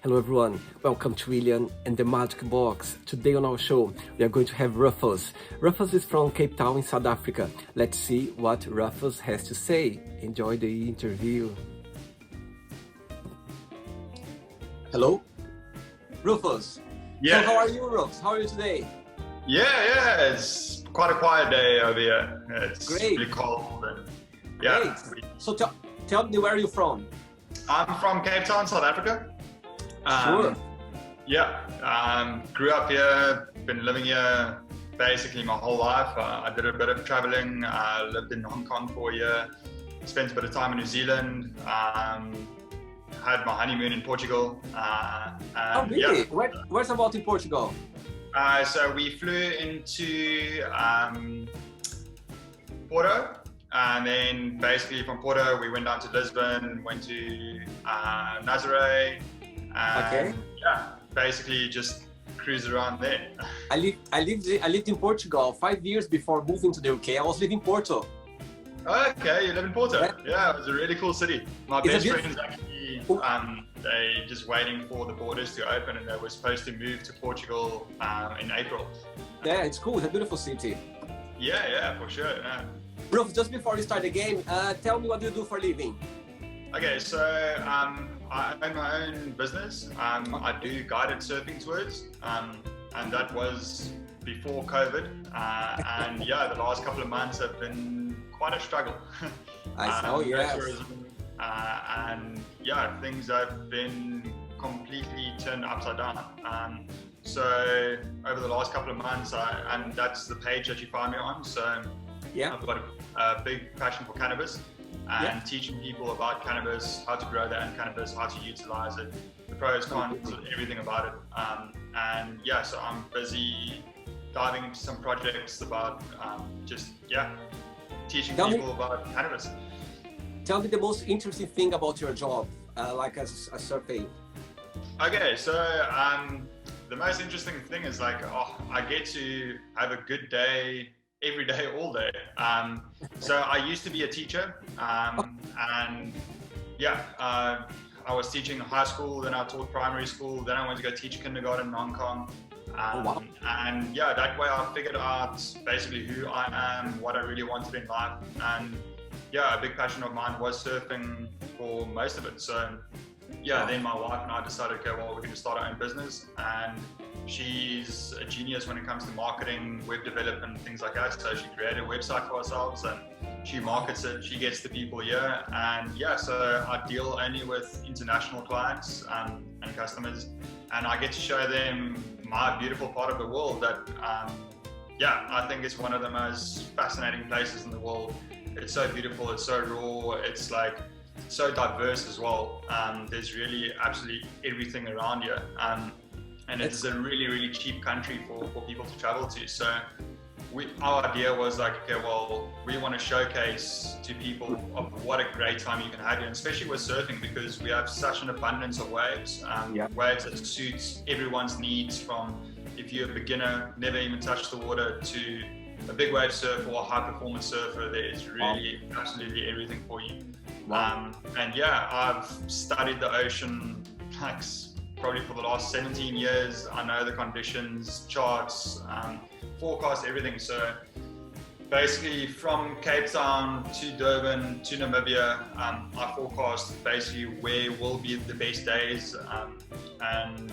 Hello everyone, welcome to William and the Magic Box. Today on our show, we are going to have Rufus. Rufus is from Cape Town in South Africa. Let's see what Rufus has to say. Enjoy the interview. Hello? Rufus. Yeah. So how are you, Rufus? How are you today? Yeah, it's quite a quiet day over here. It's Great. really cold and yeah. Great. So tell me, where are you from? I'm from Cape Town, South Africa. Sure. Yeah, grew up here, been living here basically my whole life. I did a bit of traveling, lived in Hong Kong for a year, spent a bit of time in New Zealand, had my honeymoon in Portugal. Oh, really? Yeah. Where's about in Portugal? So we flew into Porto, and then basically from Porto we went down to Lisbon, went to Nazaré, and Okay. yeah, basically just cruised around there. I lived in Portugal 5 years before moving to the UK. I was living in Porto. Okay, you live in Porto. Yeah, it was a really cool city. My Is it best friends actually, they just waiting for the borders to open, and they were supposed to move to Portugal in April. Yeah, it's cool. It's a beautiful city. Yeah, for sure. Yeah. Rufus, just before we start the game, tell me what you do for a living. Okay, so I own my own business. I do guided surfing tours, and that was before COVID. And yeah, the last couple of months have been quite a struggle. I know, yes. Tourism, and yeah, things have been completely turned upside down. So over the last couple of months, and that's the page that you find me on. So Yeah. I've got a big passion for cannabis and teaching people about cannabis, how to grow their own cannabis, how to utilize it, the pros, cons, everything about it. And yeah, so I'm busy diving into some projects about teaching people about cannabis. Tell me the most interesting thing about your job, like as a survey. Okay, so the most interesting thing is like, I get to have a good day every day, all day. So I used to be a teacher, and yeah, I was teaching high school, then I taught primary school, then I went to go teach kindergarten in Hong Kong. Wow. And yeah, that way I figured out basically who I am, what I really wanted in life. And yeah, a big passion of mine was surfing for most of it. So yeah, then my wife and I decided, okay, well, we're going to start our own business. And she's a genius when it comes to marketing, web development, things like that. So she created a website for ourselves and she markets it, she gets the people here. And yeah, so I deal only with international clients and customers. And I get to show them my beautiful part of the world that, I think it's one of the most fascinating places in the world. It's so beautiful, it's so raw, it's like so diverse as well. There's really absolutely everything around here. And it's a really, really cheap country for people to travel to. So our idea was like, okay, well, we want to showcase to people of what a great time you can have here, and especially with surfing, because we have such an abundance of waves. Waves that suits everyone's needs, from if you're a beginner, never even touched the water, to a big wave surfer or a high performance surfer. There's really absolutely everything for you. And yeah, I've studied the ocean like probably for the last 17 years. I know the conditions, charts, forecast, everything. So basically from Cape Town to Durban to Namibia, I forecast basically where will be the best days. And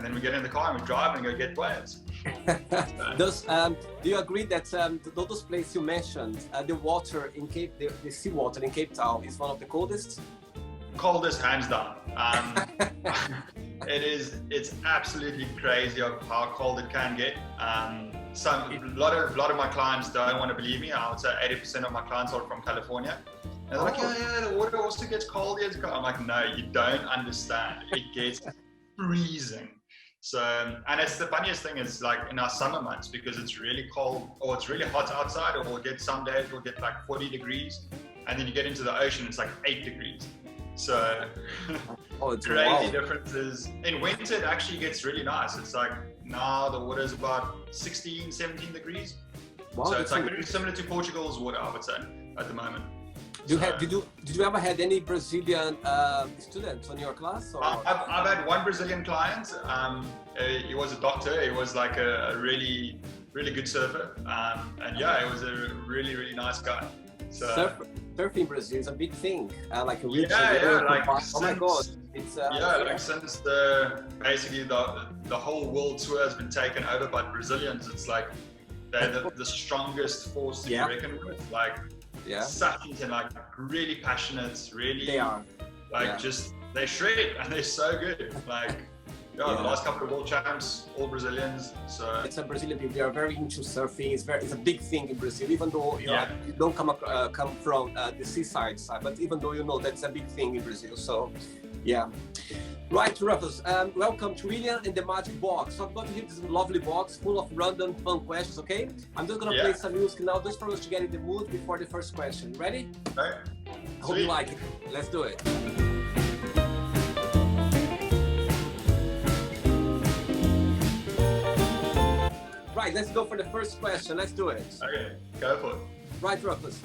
then we get in the car and we drive and go get waves. Do you agree that those places you mentioned, the water in the seawater in Cape Town is one of the coldest? Coldest, hands down. It's absolutely crazy of how cold it can get. A lot of my clients don't want to believe me. I would say 80% of my clients are from California. And they're like, yeah, the water also gets cold. I'm like, no, you don't understand. It gets freezing. So, and it's the funniest thing is like in our summer months, because it's really cold or it's really hot outside, or we'll get some days we'll get like 40 degrees, and then you get into the ocean, it's like 8 degrees. So it's crazy differences. In winter it actually gets really nice. It's like now the water is about 16, 17 degrees. Wow, so it's like very similar to Portugal's water, I would say, at the moment. Did you ever had any Brazilian students on your class? Or? I've had one Brazilian client. He was a doctor. He was like a really good surfer. And yeah, he was a really nice guy. So, surfing in Brazil is a big thing. Like a like oh my god, it's like since basically the whole world tour has been taken over by Brazilians. It's like they're the strongest force to be reckoned with. Like such and like really passionate, really they are just they shred and they're so good. Like the last couple of world champs, all Brazilians. So it's a Brazilian people. They are very into surfing. It's a big thing in Brazil. Even though you don't come from the seaside side, but even though that's a big thing in Brazil. So yeah. Right, Rufus, welcome to William and the Magic Box. So I'm going to give this lovely box full of random fun questions, okay? I'm just going to play some music now just for us to get in the mood before the first question. Ready? Okay. I hope you like it. Let's do it. Right, let's go for the first question. Let's do it. Okay, go for it. Right, Rufus,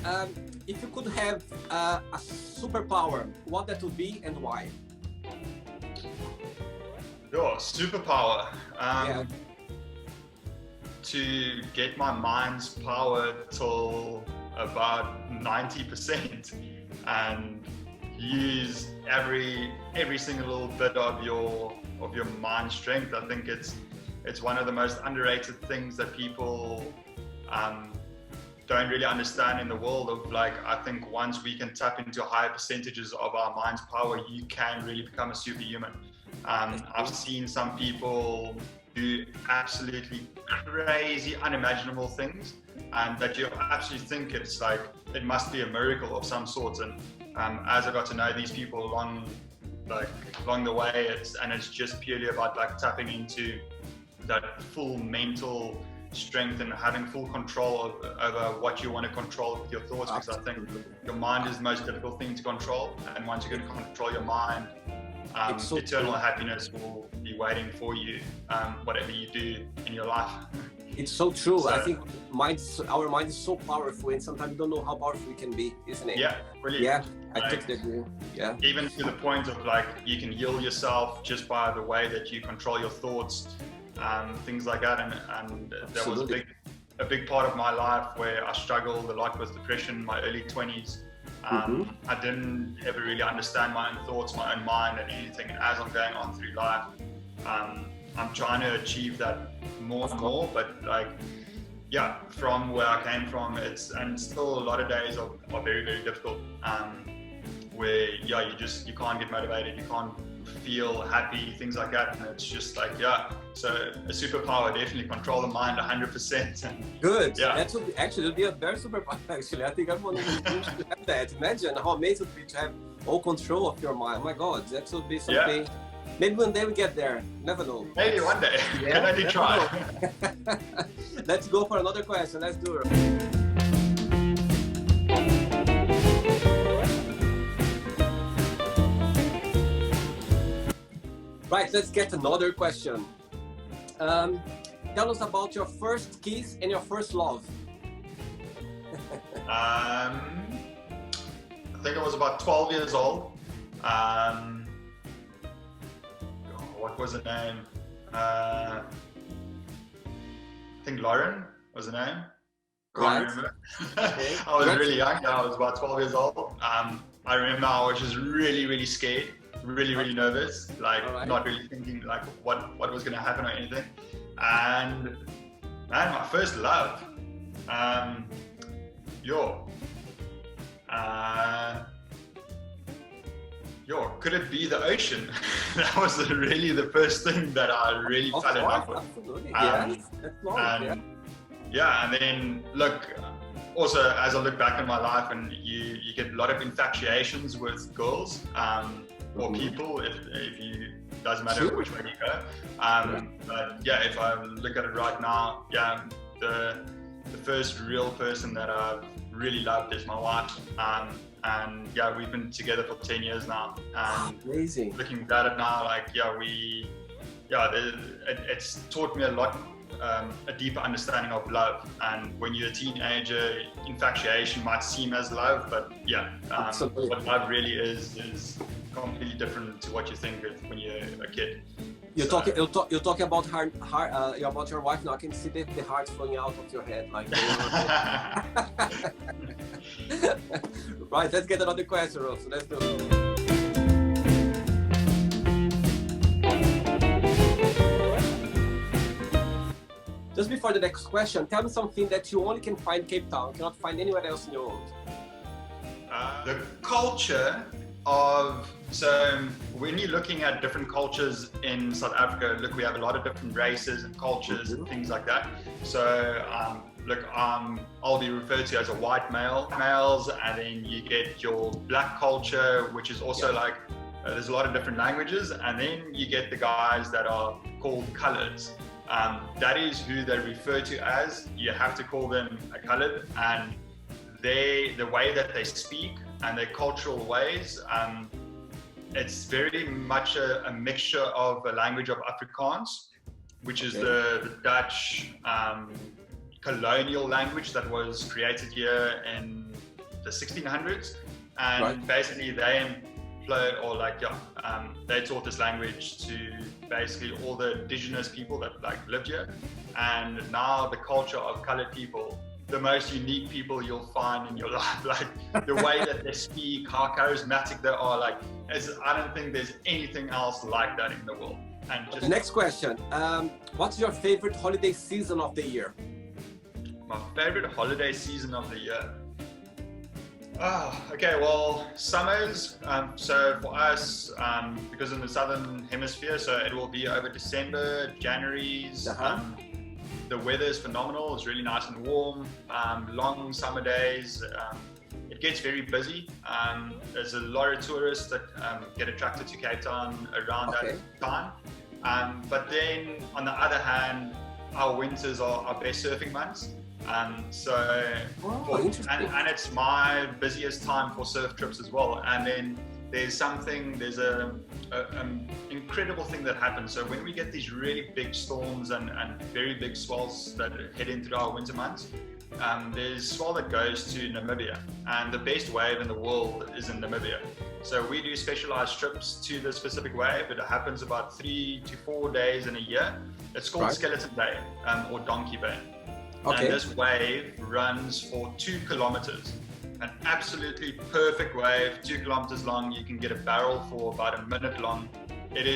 if you could have a superpower, what that would be and why? Your superpower. To get my mind's power till about 90% and use every single little bit of your mind strength. I think it's one of the most underrated things that people don't really understand in the world of like, I think once we can tap into higher percentages of our mind's power, you can really become a superhuman. I've seen some people do absolutely crazy, unimaginable things, and that you actually think it's like, it must be a miracle of some sort. And as I got to know these people along the way, it's just purely about like tapping into that full mental strength and having full control over what you want to control with your thoughts. Because I think your mind is the most difficult thing to control, and once you can control your mind, eternal happiness will be waiting for you, whatever you do in your life. It's so true. So, I think our mind is so powerful, and sometimes we don't know how powerful it can be, isn't it? Yeah, really. Yeah, I totally agree. Yeah. Even to the point of like, you can heal yourself just by the way that you control your thoughts, things like that. And there was a big part of my life where I struggled a lot with depression in my early 20s. I didn't ever really understand my own thoughts, my own mind and anything. And as I'm going on through life, I'm trying to achieve that more and more, but like, yeah, from where I came from, and still a lot of days are very, very difficult, where, yeah, you can't get motivated, you can't feel happy, things like that. And it's just like, yeah, so a superpower, definitely control the mind 100%. And, good. Yeah. That would be a very superpower, actually. I think everyone should have that. Imagine how amazing it would be to have all control of your mind. Oh my God, that would be something. Yeah. Maybe one day we get there. Never know. Maybe one day. Can only try. Let's go for another question. Let's do it. Right, let's get another question. Tell us about your first kiss and your first love. I think I was about 12 years old. What was her name? I think Lauren was her name. Can't remember. I was really young. I was about 12 years old. I remember I was just really scared, really nervous, like not really thinking like what was going to happen or anything. And man, my first love, could it be the ocean? That was really the first thing that I really fell in love with. Absolutely, yes. And then look, also as I look back in my life, and you get a lot of infatuations with girls or people, if you doesn't matter which way you go. But yeah, if I look at it right now, yeah, the first real person that I've really loved is my wife. And yeah, we've been together for 10 years now. And amazing. Looking at it now, like, yeah, it's taught me a lot a deeper understanding of love. And when you're a teenager, infatuation might seem as love, but yeah, what love really is completely different to what you think of when you're a kid. You're talking about about your wife now. I can see the heart flowing out of your head, like. Right, let's get another question, Rose. Let's do it. Just before the next question, tell me something that you only can find in Cape Town, cannot find anywhere else in the world. The culture of, so when you're looking at different cultures in South Africa, look, we have a lot of different races and cultures and things like that. So look, I'll be referred to as a white males, and then you get your black culture, which is also like, there's a lot of different languages, and then you get the guys that are called coloreds. That is who they refer to as. You have to call them a colored, and the way that they speak and their cultural ways, it's very much a mixture of a language of Afrikaans, which is the Dutch colonial language that was created here in the 1600s, and basically they taught this language to basically all the indigenous people that lived here. And now the culture of colored people, the most unique people you'll find in your life, like the way that they speak, how charismatic they are, like I don't think there's anything else like that in the world. And just next question, what's your favorite holiday season of the year? My favorite holiday season of the year. Okay, well, summers, so for us, because in the southern hemisphere, so it will be over December, January's, the weather is phenomenal, it's really nice and warm, long summer days, it gets very busy, there's a lot of tourists that get attracted to Cape Town around that time, but then on the other hand, our winters are our best surfing months. And it's my busiest time for surf trips as well. And then there's a incredible thing that happens. So when we get these really big storms and very big swells that head into our winter months, there's swell that goes to Namibia, and the best wave in the world is in Namibia. So we do specialized trips to the specific wave. It happens about 3 to 4 days in a year. It's called Skeleton Bay or Donkey Bay. And this wave runs for 2 kilometers. An absolutely perfect wave, 2 kilometers long. You can get a barrel for about a minute long. It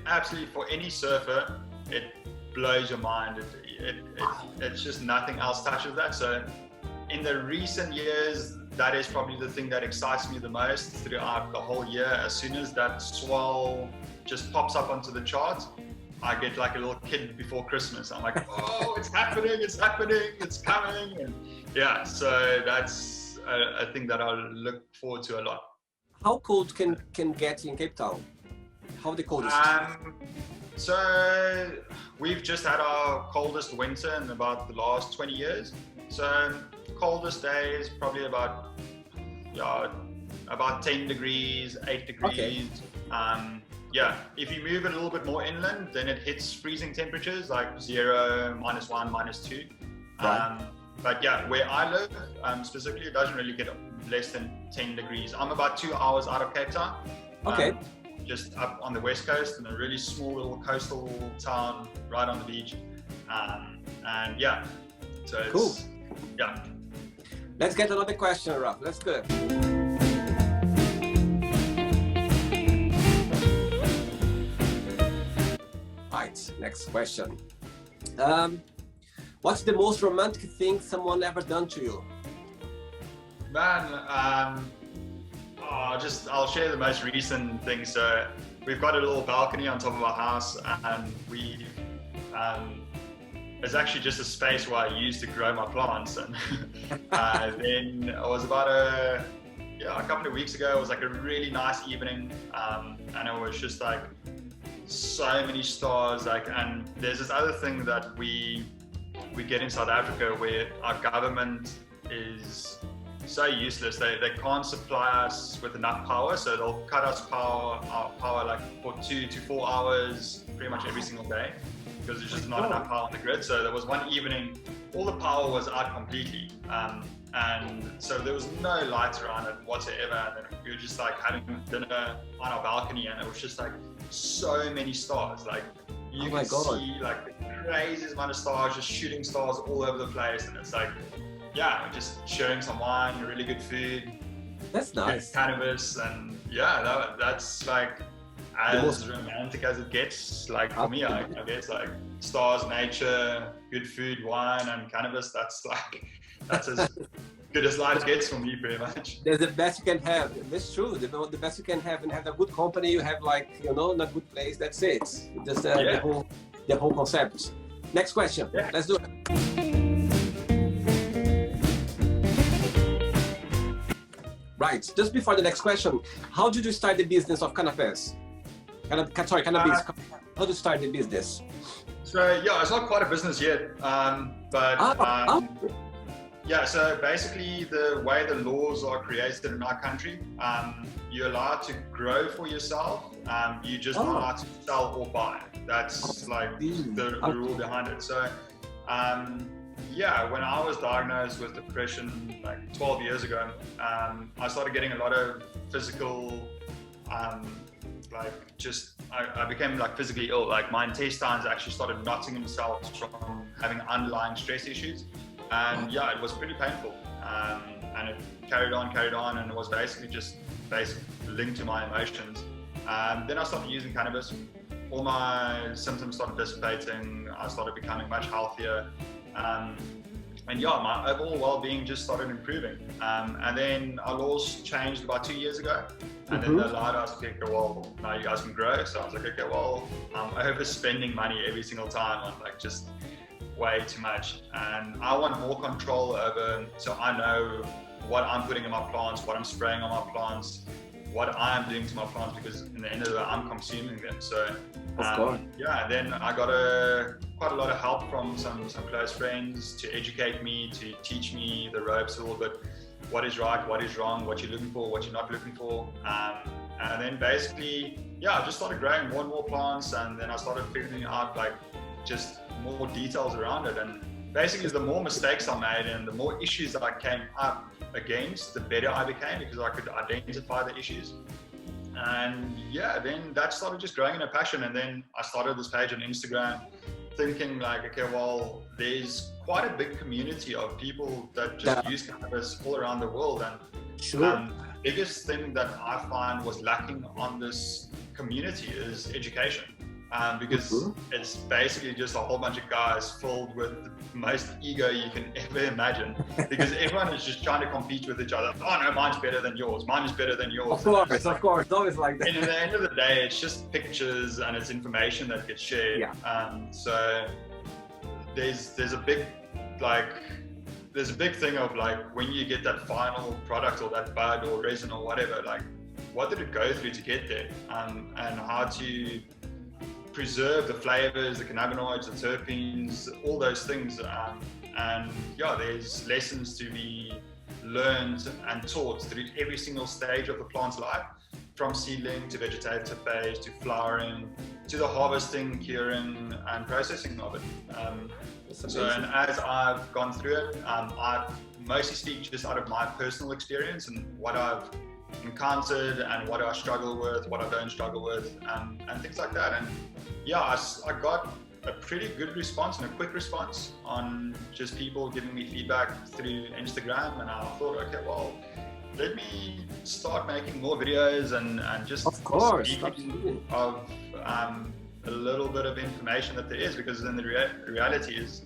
absolutely, for any surfer, it blows your mind. It's just nothing else touches that. So in the recent years, that is probably the thing that excites me the most throughout the whole year. As soon as that swell just pops up onto the chart, I get like a little kid before Christmas. I'm like, oh, it's happening, it's coming. And yeah, so that's a thing that I look forward to a lot. How cold can get in Cape Town? How the coldest? So we've just had our coldest winter in about the last 20 years. So coldest days, probably about 10 degrees, 8 degrees. Yeah, if you move it a little bit more inland, then it hits freezing temperatures like 0, -1, -2. But yeah, where I live, specifically, it doesn't really get less than 10 degrees. I'm about 2 hours out of Cape Town. Just up on the west coast in a really small little coastal town right on the beach. And yeah, so it's, cool. Yeah. Let's get another question, Ralph. Let's go. Next question. What's the most romantic thing someone ever done to you? Man, I'll share the most recent thing. So we've got a little balcony on top of our house, and it's actually just a space where I used to grow my plants. And then it was about a couple of weeks ago. It was like a really nice evening, and it was just like so many stars, and there's this other thing that we get in South Africa where our government is so useless. They can't supply us with enough power, so they'll cut us our power like for 2 to 4 hours pretty much every single day. because there's just not enough power on the grid. So there was one evening, all the power was out completely. And so there was no lights around it whatsoever. And then we were just like having dinner on our balcony, and it was just like so many stars. Like you can see like the craziest amount of stars, just shooting stars all over the place. And it's like, yeah, just sharing some wine, really good food. That's nice. Cannabis, and yeah, that's like as romantic as it gets. Like for me, I guess like stars, nature, good food, wine, and cannabis. That's as good as life gets for me, pretty much. That's the best you can have. That's true. The best you can have, and have a good company. You have like, you know, in a good place. That's it. Just the whole concept. Next question. Yeah. Let's do it. Right. Just before the next question, how did you start the business of cannabis? Cannabis. How did you start the business? So yeah, it's not quite a business yet, yeah, so basically the way the laws are created in our country, you're allowed to grow for yourself, you're just not allowed to sell or buy. That's like the rule behind it. So yeah, when I was diagnosed with depression like 12 years ago, I started getting a lot of physical, I became like physically ill. Like my intestines actually started knotting themselves from having underlying stress issues. And yeah, it was pretty painful, and it carried on, and it was basically linked to my emotions. Then I started using cannabis. All my symptoms started dissipating. I started becoming much healthier, and yeah, my overall well-being just started improving. And then our laws changed about 2 years ago, and then they allowed us to go, well, now you guys can grow. So I was like, okay, well, I'm overspending money every single time on like just way too much, and I want more control over, so I know what I'm putting in my plants, what I'm spraying on my plants, what I'm doing to my plants, because in the end of the day, I'm consuming them. So yeah, then I got quite a lot of help from some close friends to educate me, to teach me the ropes a little bit, what is right, what is wrong, what you're looking for, what you're not looking for. And then basically, yeah, I just started growing more and more plants, and then I started figuring out like just more details around it. And basically the more mistakes I made and the more issues that I came up against, the better I became, because I could identify the issues. And yeah, then that started just growing in a passion. And then I started this page on Instagram thinking like, okay, well, there's quite a big community of people that just use cannabis all around the world. And the biggest thing that I find was lacking on this community is education. Because it's basically just a whole bunch of guys filled with the most ego you can ever imagine, because everyone is just trying to compete with each other. Oh no, mine's better than yours, mine is better than yours. Of course, always like that. And at the end of the day, it's just pictures and it's information that gets shared. So there's a big thing of like, when you get that final product or that bud or resin or whatever, like what did it go through to get there, and how to preserve the flavors, the cannabinoids, the terpenes, all those things. And yeah, there's lessons to be learned and taught through every single stage of the plant's life, from seedling to vegetative phase to flowering to the harvesting, curing and processing of it. So, and as I've gone through it, I mostly speak just out of my personal experience and what I've encountered and what I struggle with, what I don't struggle with, and things like that. And yeah, I got a pretty good response and a quick response on just people giving me feedback through Instagram. And I thought, okay, well, let me start making more videos and just speak of a little bit of information that there is, because then the reality is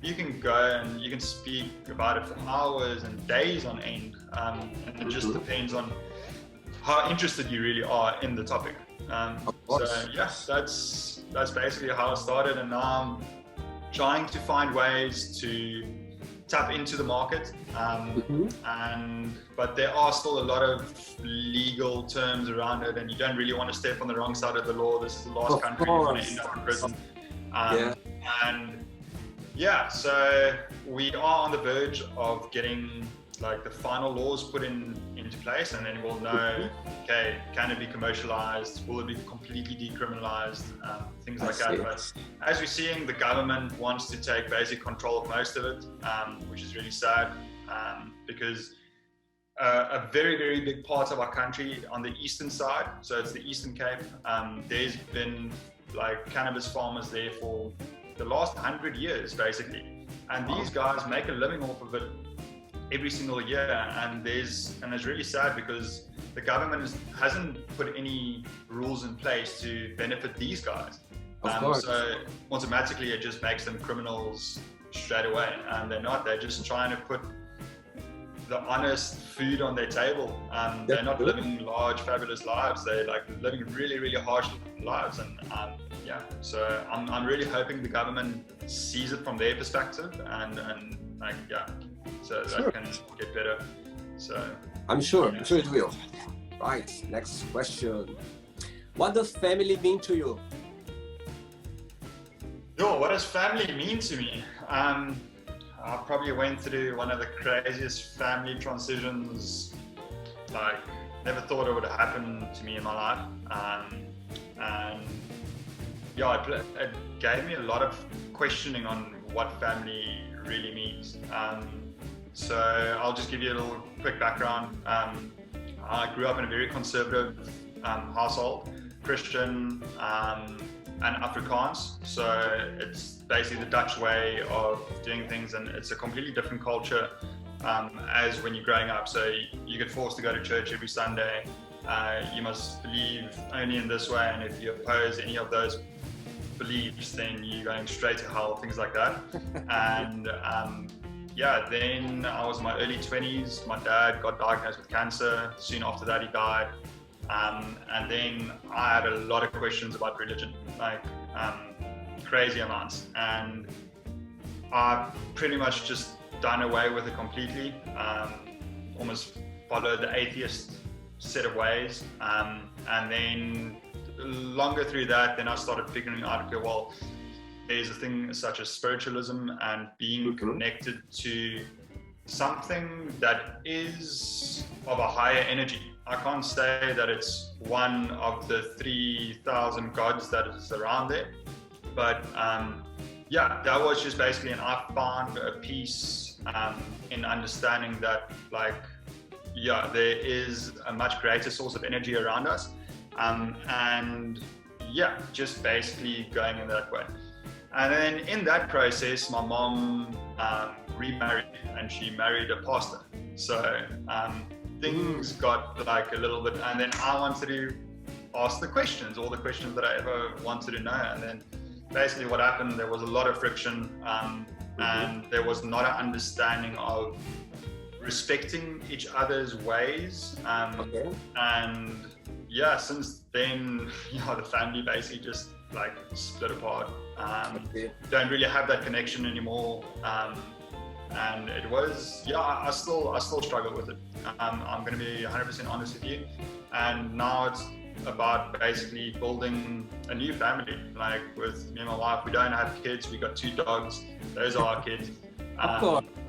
you can go and you can speak about it for hours and days on end, and it just depends on how interested you really are in the topic. So yes, that's basically how I started, and now I'm trying to find ways to tap into the market, but there are still a lot of legal terms around it, and you don't really want to step on the wrong side of the law. This is the last country you're going to end up in prison. And yeah, so we are on the verge of getting like the final laws put in into place, and then we'll know, okay, can it be commercialized? Will it be completely decriminalized? Things like that. But as we're seeing, the government wants to take basic control of most of it, which is really sad, because a very, very big part of our country on the eastern side, so it's the Eastern Cape, there's been like cannabis farmers there for the last 100 years, basically. And these guys make a living off of it every single year, and it's really sad because the government hasn't put any rules in place to benefit these guys. So automatically it just makes them criminals straight away, and they're not. They're just trying to put the honest food on their table. They're not living large, fabulous lives. They're like living really, really harsh lives, and yeah. So I'm really hoping the government sees it from their perspective, and like yeah, so that can get better. So I'm sure it will. Right. Next question. What does family mean to you? Yo, what does family mean to me? I probably went through one of the craziest family transitions. Like, never thought it would happen to me in my life. And yeah, it gave me a lot of questioning on what family really means. So I'll just give you a little quick background. I grew up in a very conservative household, Christian, and Afrikaans, so it's basically the Dutch way of doing things, and it's a completely different culture as when you're growing up. So you get forced to go to church every Sunday. You must believe only in this way, and if you oppose any of those beliefs, then you're going straight to hell, things like that. And yeah, then I was in my early 20s. My dad got diagnosed with cancer. Soon after that, he died. And then I had a lot of questions about religion, like crazy amounts, and I pretty much just done away with it completely. Almost followed the atheist set of ways, and then longer through that, then I started figuring out, okay, well, there's a thing such as spiritualism and being connected to something that is of a higher energy. I can't say that it's one of the 3,000 gods that is around there, but yeah, that was just basically, and I found a peace in understanding that, like, yeah, there is a much greater source of energy around us, and yeah, just basically going in that way. And then in that process, my mom remarried, and she married a pastor. So things got like a little bit, and then I wanted to ask the questions, all the questions that I ever wanted to know. And then basically what happened, there was a lot of friction, and there was not an understanding of respecting each other's ways. And yeah, since then, you know, the family basically just like split apart. Don't really have that connection anymore. And it was, yeah, I still struggle with it. I'm going to be 100% honest with you. And now it's about basically building a new family. Like with me and my wife, we don't have kids. We got 2 dogs. Those are our kids.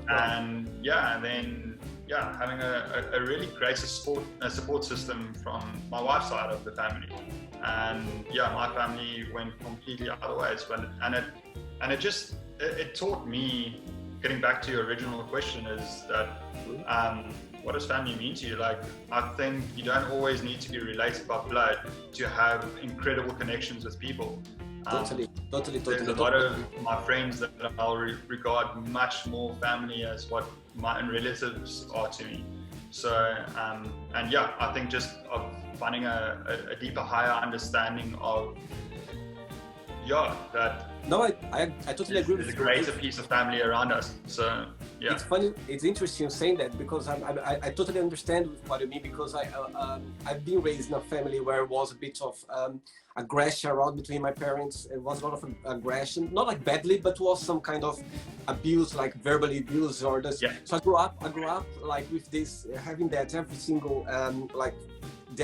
And yeah, and then yeah, having a really great support system from my wife's side of the family. And yeah, my family went completely other ways. And it taught me, getting back to your original question, is that what does family mean to you? Like, I think you don't always need to be related by blood to have incredible connections with people. Totally. There's a lot of my friends that I'll regard much more family as what my own relatives are to me. So, and yeah, I think just of finding a deeper, higher understanding of, yeah, that no, I totally agree with you. There's a greater piece of family around us. So yeah, it's funny, it's interesting saying that, because I totally understand what you mean, because I've been raised in a family where it was a bit of aggression around between my parents. It was a lot of aggression, not like badly, but was some kind of abuse, like verbally abuse or this. Yeah. So I grew up like with this, having that every single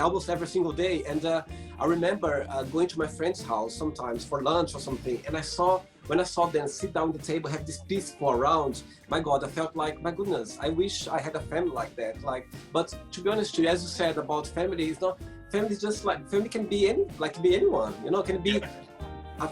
almost every single day. And I remember going to my friend's house sometimes for lunch or something, and I saw when I saw them sit down at the table, have this peaceful around, my God, I felt like, my goodness, I wish I had a family like that. Like, but to be honest to you, as you said about family, it's not, family is just like, family can be be anyone, you know, can be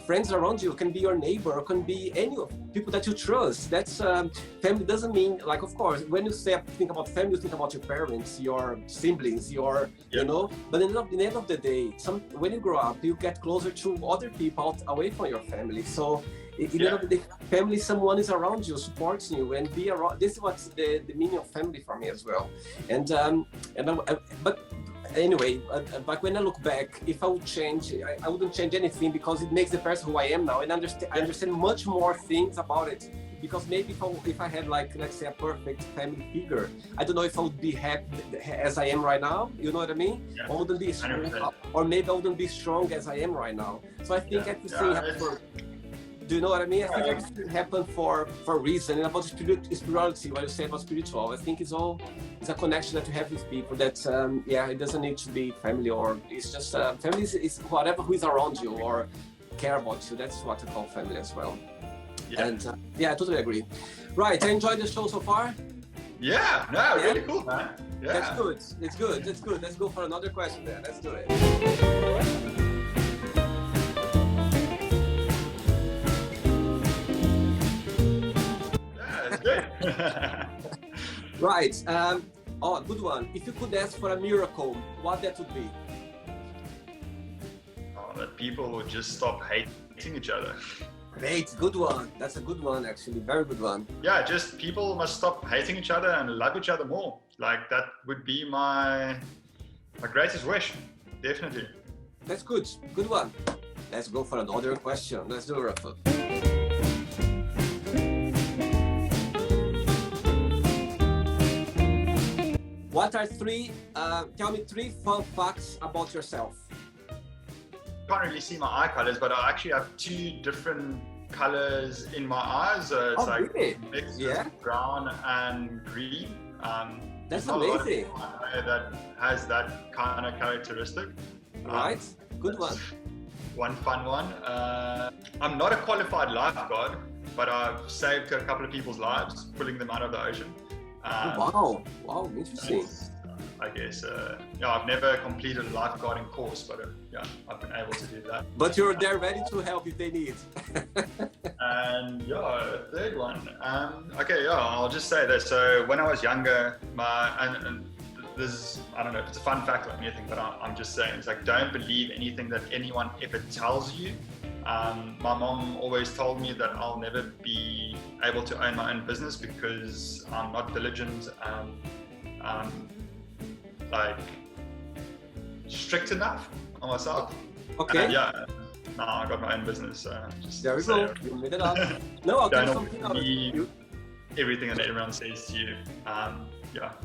friends around you, can be your neighbor, or can be any of people that you trust. That's family doesn't mean, like, of course, when you say think about family, you think about your parents, your siblings, your you know. But in the end of the day, when you grow up, you get closer to other people away from your family. So in the end of the day, family, someone is around you, supporting you, and be around. This is what's the meaning of family for me as well. But anyway, but when I look back, if I would change, I wouldn't change anything, because it makes the person who I am now, and I understand much more things about it. Because maybe if I had, like, let's say, a perfect family figure, I don't know if I would be happy as I am right now. You know what I mean? Yeah. I wouldn't be strong, or maybe I wouldn't be strong as I am right now. So I think everything happens. Do you know what I mean? I think everything happened for a reason. And about spirituality, what you say about spiritual, I think it's a connection that you have with people that, it doesn't need to be family, or it's just, family is whatever who is around you or care about you. That's what I call family as well. Yeah. And I totally agree. Right, I enjoyed the show so far. Yeah, no, really cool, man. Yeah. That's good. It's good. That's good. Let's go for another question then. Let's do it. Good. Right. Good one. If you could ask for a miracle, what that would be? That people would just stop hating each other. Great. Good one. That's a good one, actually. Very good one. Yeah, just people must stop hating each other and love each other more. Like, that would be my greatest wish. Definitely. That's good. Good one. Let's go for another question. Let's do it, Rufus. What are tell me 3 fun facts about yourself. Can't really see my eye colors, but I actually have 2 different colors in my eyes. It's really? Mixed brown and green. That's amazing. That has that kind of characteristic. Right, good one. One fun one. I'm not a qualified lifeguard, but I've saved a couple of people's lives, pulling them out of the ocean. Wow, interesting. I guess, I've never completed a lifeguarding course, but I've been able to do that. But you're there ready to help if they need. And third one. I'll just say this. So when I was younger, this, I don't know if it's a fun fact or anything, but I'm just saying, it's like, don't believe anything that anyone ever tells you. My mom always told me that I'll never be able to own my own business because I'm not diligent, like strict enough on myself. Okay. And I got my own business. Just there we go. You made it up. No, I'll get something out of you. Everything that everyone says to you.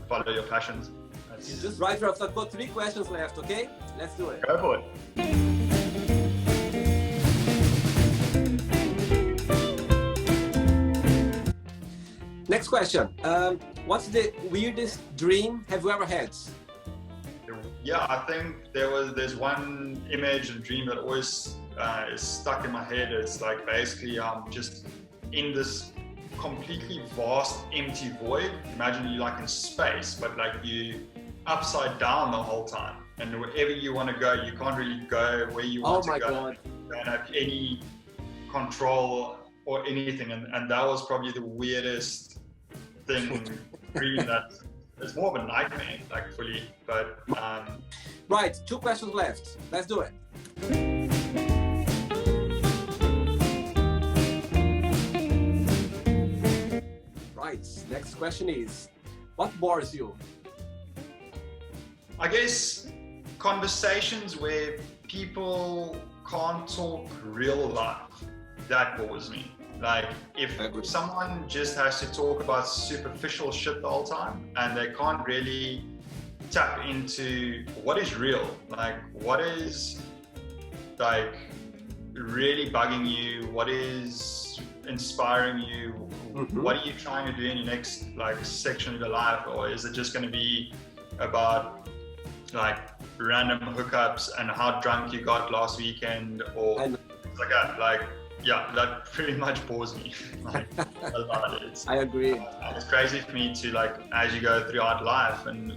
Follow your passions. You just right, Ralph. I've got 3 questions left. Okay, let's do it. Go for it. Next question. What's the weirdest dream have you ever had? Yeah, I think there's one image and dream that always is stuck in my head. It's like, basically I'm just in this completely vast empty void. Imagine you like in space, but like you upside down the whole time. And wherever you want to go, you can't really go where you want to go. God. You don't have any control or anything. And that was probably the weirdest dream that it's more of a nightmare, like, fully. But right, 2 questions left. Let's do it. Right, next question is, what bores you? I guess conversations where people can't talk real life, that bores me. Like, if someone just has to talk about superficial shit the whole time and they can't really tap into what is real, like what is like really bugging you, what is inspiring you, what are you trying to do in your next like section of your life, or is it just going to be about like random hookups and how drunk you got last weekend or things like that? Like, yeah, that pretty much bores me. Like, a lot. I agree. It's crazy for me to, like, as you go throughout life and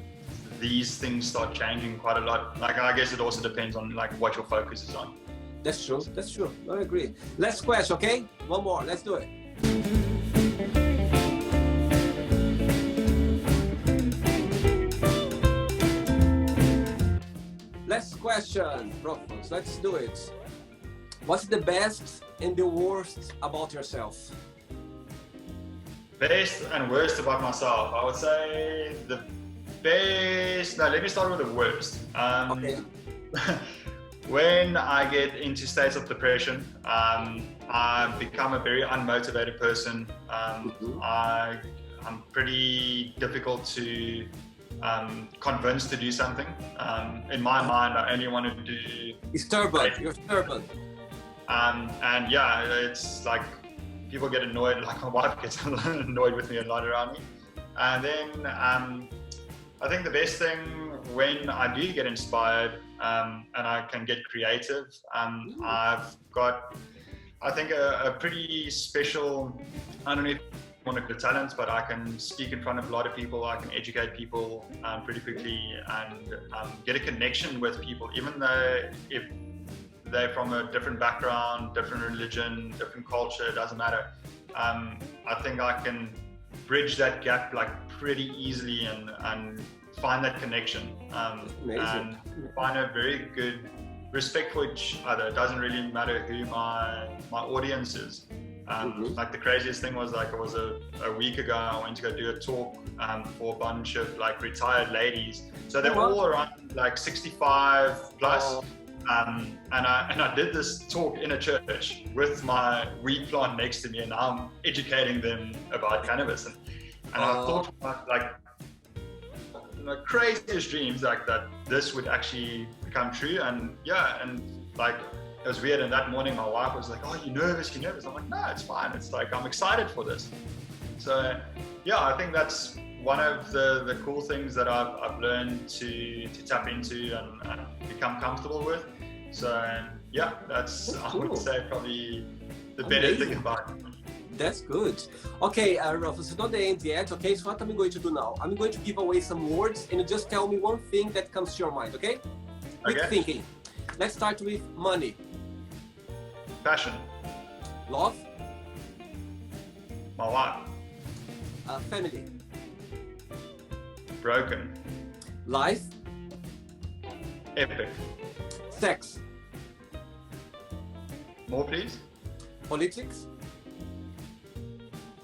these things start changing quite a lot. Like, I guess it also depends on like what your focus is on. That's true. That's true. I agree. Last question, okay? One more. Let's do it. Last question, Rufus. Let's do it. What's the best and the worst about yourself? Best and worst about myself. I would say the best. No, let me start with the worst. Okay. When I get into states of depression, I become a very unmotivated person. I'm pretty difficult to convince to do something. In my mind, I only want to do. Stubborn. You're stubborn. And yeah, it's like people get annoyed. Like my wife gets annoyed with me a lot around me. And then I think the best thing when I do get inspired and I can get creative, I've got, I think, a pretty special, I don't know if you want to call it talent, but I can speak in front of a lot of people. I can educate people pretty quickly and get a connection with people, even though if they're from a different background, different religion, different culture, it doesn't matter. I think I can bridge that gap like pretty easily and find that connection and find a very good respect for each other. It doesn't really matter who my audience is. Like the craziest thing was, like, it was a week ago, I went to go do a talk for a bunch of like retired ladies. So they're all around like 65 plus. And I did this talk in a church with my weed plant next to me, and I'm educating them about cannabis. And I thought about, like, the craziest dreams, like that this would actually become true. And yeah, and like it was weird. And that morning my wife was like, "Oh, you're nervous? You're nervous?" I'm like, "No, it's fine. It's like I'm excited for this." So yeah, I think that's one of the cool things that I've learned to tap into and become comfortable with. So yeah, that's I would say probably the better thing about it. That's good. Okay, Rufus, it's not the end yet, okay? So what I'm going to do now? I'm going to give away some words and you just tell me one thing that comes to your mind, okay? Quick thinking. Let's start with money. Passion. Love. My wife. Family. Broken. Life. Epic. Sex. More, please. Politics.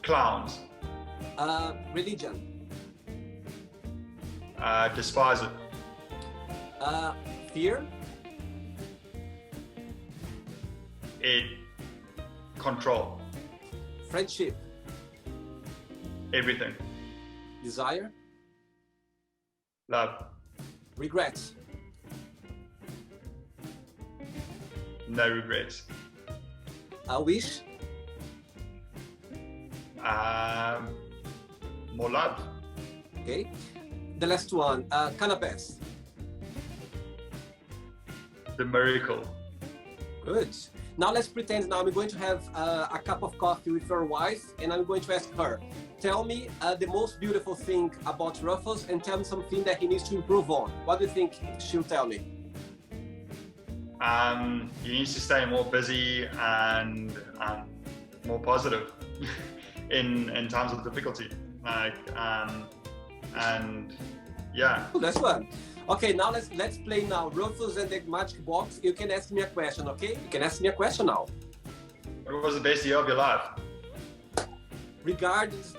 Clowns. Religion. Despise it. Fear. Control. Friendship. Everything. Desire. Love. Regrets. No regrets. Wish. More love. Okay. The last one. Cannabis. The miracle. Good. Now let's pretend now I'm going to have a cup of coffee with your wife and I'm going to ask her, tell me the most beautiful thing about Rufus and tell me something that he needs to improve on. What do you think she'll tell me? He needs to stay more busy and more positive in times of difficulty. Like and yeah. Oh, that's fun. Okay, now let's play now. Rufus and the magic box. You can ask me a question, okay? You can ask me a question now. What was the best year of your life? Regardless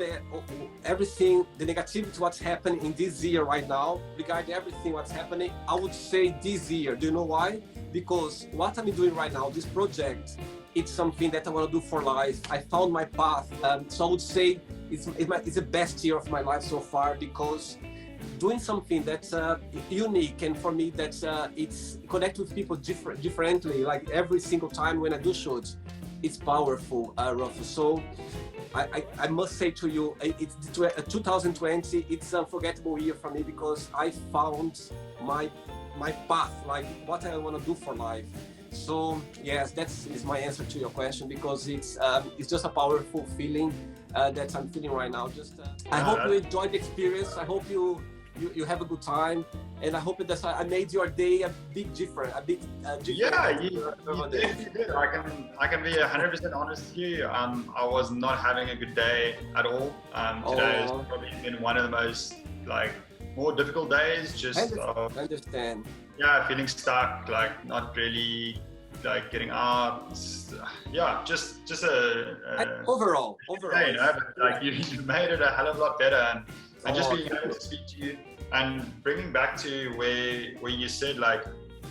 everything, the negativity, what's happening in this year right now, regarding everything what's happening, I would say this year. Do you know why? Because what I'm doing right now, this project, it's something that I want to do for life. I found my path. So I would say it's the best year of my life so far, because doing something that's unique, and for me that's it's connect with people differently. Like every single time when I do shows, it's powerful, Rufus. So I must say to you, it's 2020. It's an unforgettable year for me because I found my path, like what I want to do for life. So yes, is my answer to your question, because it's just a powerful feeling that I'm feeling right now. Just I hope you enjoyed the experience. I hope you have a good time, and I hope that I made your day a big difference. Yeah, you did. I can be 100% honest with you. I was not having a good day at all. Today has probably been one of the most more difficult days. Just understand. Yeah, feeling stuck, not really getting out. Yeah, just a overall. Yeah, but, you made it a hell of a lot better, and just being able to speak to you and bringing back to where you said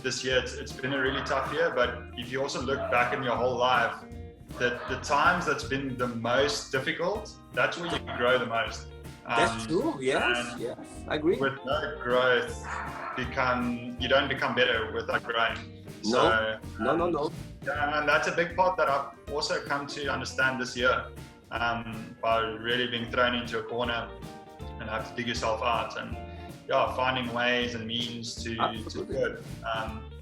this year it's been a really tough year, but if you also look back in your whole life, the times that's been the most difficult, that's where you grow the most. That's true. Yes, I agree. With no growth, you don't become better without growing. No. Yeah, and that's a big part that I've also come to understand this year, by really being thrown into a corner and have to dig yourself out, and finding ways and means to do it.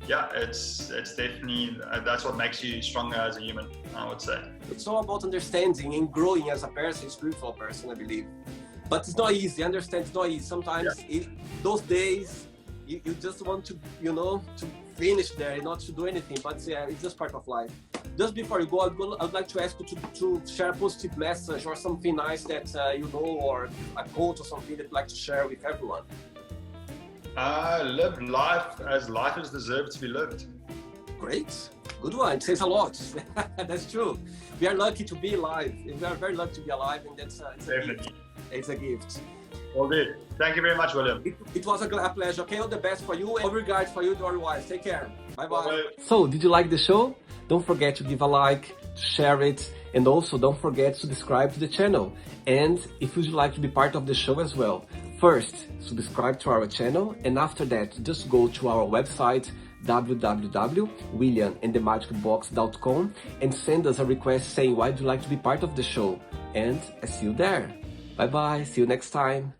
It's definitely that's what makes you stronger as a human, I would say. It's all about understanding and growing as a person, spiritual person, I believe. But it's not easy. Understand, it's not easy. Sometimes those days you just want to to finish there and not to do anything. But it's just part of life. Just before you go, I'd like to ask you to share a positive message or something nice that or a quote or something that you'd like to share with everyone. Live life as life is deserved to be lived. Great, good one. It says a lot. That's true. We are lucky to be alive. We are very lucky to be alive, and that's definitely. It's a gift. Well, good. Thank you very much, William. It was a pleasure. Okay, all the best for you. All regards for you, your wife. Take care. Bye-bye. So, did you like the show? Don't forget to give a like, share it, and also don't forget to subscribe to the channel. And if you'd like to be part of the show as well, first, subscribe to our channel, and after that, just go to our website, www.williamandthemagicbox.com, and send us a request saying why would you like to be part of the show. And I see you there. Bye bye, see you next time.